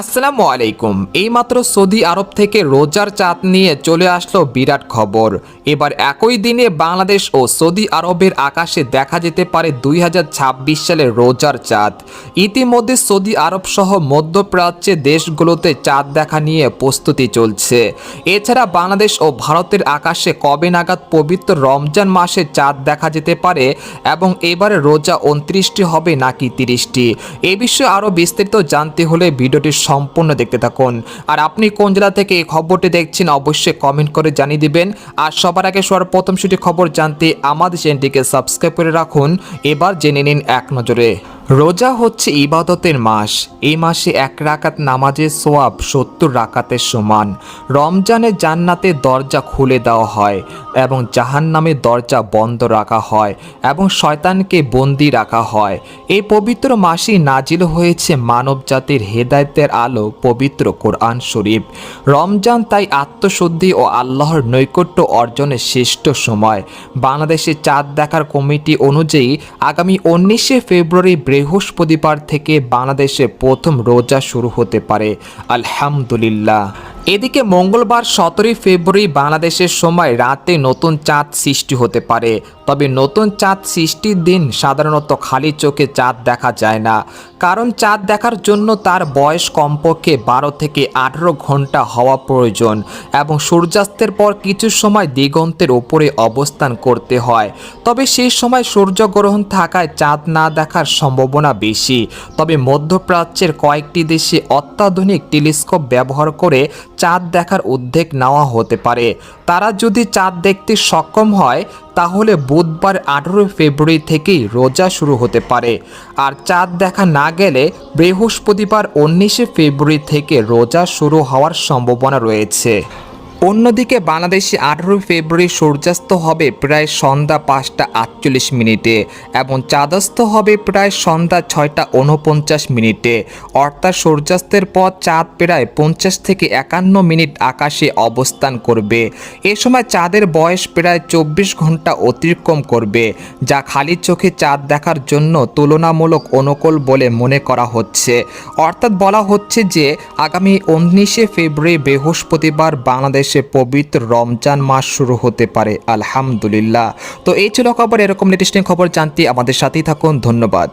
আসসালামু আলাইকুম। এইমাত্র সৌদি আরব থেকে রোজার চাঁদ নিয়ে চলে আসলো বিরাট খবর। এবার একই দিনে বাংলাদেশ ও সৌদি আরবের আকাশে দেখা যেতে পারে 2026 সালের রোজার চাঁদ। ইতিমধ্যে সৌদি আরব সহ মধ্যপ্রাচ্যের দেশগুলোতে চাঁদ দেখা নিয়ে প্রস্তুতি চলছে। এছাড়া বাংলাদেশ ও ভারতের আকাশে কবে নাগাদ পবিত্র রমজান মাসে চাঁদ দেখা যেতে পারে এবং এবারে রোজা 29টি হবে নাকি 30টি, এ বিষয়ে আরও বিস্তারিত জানতে হলে ভিডিওটি সম্পূর্ণ দেখতে থাকুন। আর আপনি কোন জেলা থেকে এই খবরটি দেখছেন অবশ্যই কমেন্ট করে জানিয়ে দিবেন। আর সবার আগে সর্বপ্রথম সেটি খবর জানতে আমাদের চ্যানেলটিকে সাবস্ক্রাইব করে রাখুন। এবার জেনে নিন এক নজরে। রোজা হচ্ছে ইবাদতের মাস। এই মাসে এক রাকাত নামাজের সোয়াব 70 রাকাতের সমান। রমজানে জান্নাতের দরজা খুলে দেওয়া হয় এবং জাহান্নামের দরজা বন্ধ রাখা হয় এবং শয়তানকে বন্দি রাখা হয়। এই পবিত্র মাসে নাজিল হয়েছে মানবজাতির হেদায়েতের আলো পবিত্র কোরআন শরীফ। রমজান তাই আত্মশুদ্ধি ও আল্লাহর নৈকট্য অর্জনের শ্রেষ্ঠ সময়। বাংলাদেশে চাঁদ দেখার কমিটি অনুযায়ী আগামী 19শে ফেব্রুয়ারি বৃহস্পতিবার থেকে বাংলাদেশে প্রথম রোজা শুরু হতে পারে। আলহামদুলিল্লাহ। এদিকে মঙ্গলবার 17 ফেব্রুয়ারি বাংলাদেশের সময় রাতে নতুন চাঁদ সৃষ্টি হতে পারে। তবে নতুন চাঁদ সৃষ্টির দিন সাধারণত খালি চোখে চাঁদ দেখা যায় না, কারণ চাঁদ দেখার জন্য তার বয়স কমপক্ষে 12 থেকে 18 ঘন্টা হওয়া প্রয়োজন এবং সূর্যাস্তের পর কিছু সময় দিগন্তের উপরে অবস্থান করতে হয়। তবে সেই সময় সূর্যগ্রহণ থাকায় চাঁদ না দেখার সম্ভাবনা বেশি। তবে মধ্যপ্রাচ্যের কয়েকটি দেশে অত্যাধুনিক টেলিস্কোপ ব্যবহার করে চাঁদ দেখার উদ্যোগ নেওয়া হতে পারে। তারা যদি চাঁদ দেখতে সক্ষম হয় তাহলে বুধবার 18 ফেব্রুয়ারি থেকেই রোজা শুরু হতে পারে। আর চাঁদ দেখা না গেলে বৃহস্পতিবার 19শে ফেব্রুয়ারি থেকে রোজা শুরু হওয়ার সম্ভাবনা রয়েছে। অন্যদিকে বাংলাদেশে 18 ফেব্রুয়ারি সূর্যাস্ত হবে প্রায় সন্ধ্যা 5টা 48 মিনিটে এবং চাঁদাস্ত হবে প্রায় সন্ধ্যা 6টা 49 মিনিটে। অর্থাৎ সূর্যাস্তের পর চাঁদ প্রায় 50 থেকে 51 মিনিট আকাশে অবস্থান করবে। এ সময় চাঁদের বয়স প্রায় 24 ঘন্টা অতিক্রম করবে, যা খালি চোখে চাঁদ দেখার জন্য তুলনামূলক অনুকূল বলে মনে করা হচ্ছে। অর্থাৎ বলা হচ্ছে যে আগামী 19শে ফেব্রুয়ারি বৃহস্পতিবার বাংলাদেশ পবিত্র রমজান মাস শুরু হতে পারে। আলহামদুলিল্লাহ। তো এই ছিল খবর। এরকম লেটেস্ট খবর জানতে আমাদের সাথেই থাকুন। ধন্যবাদ।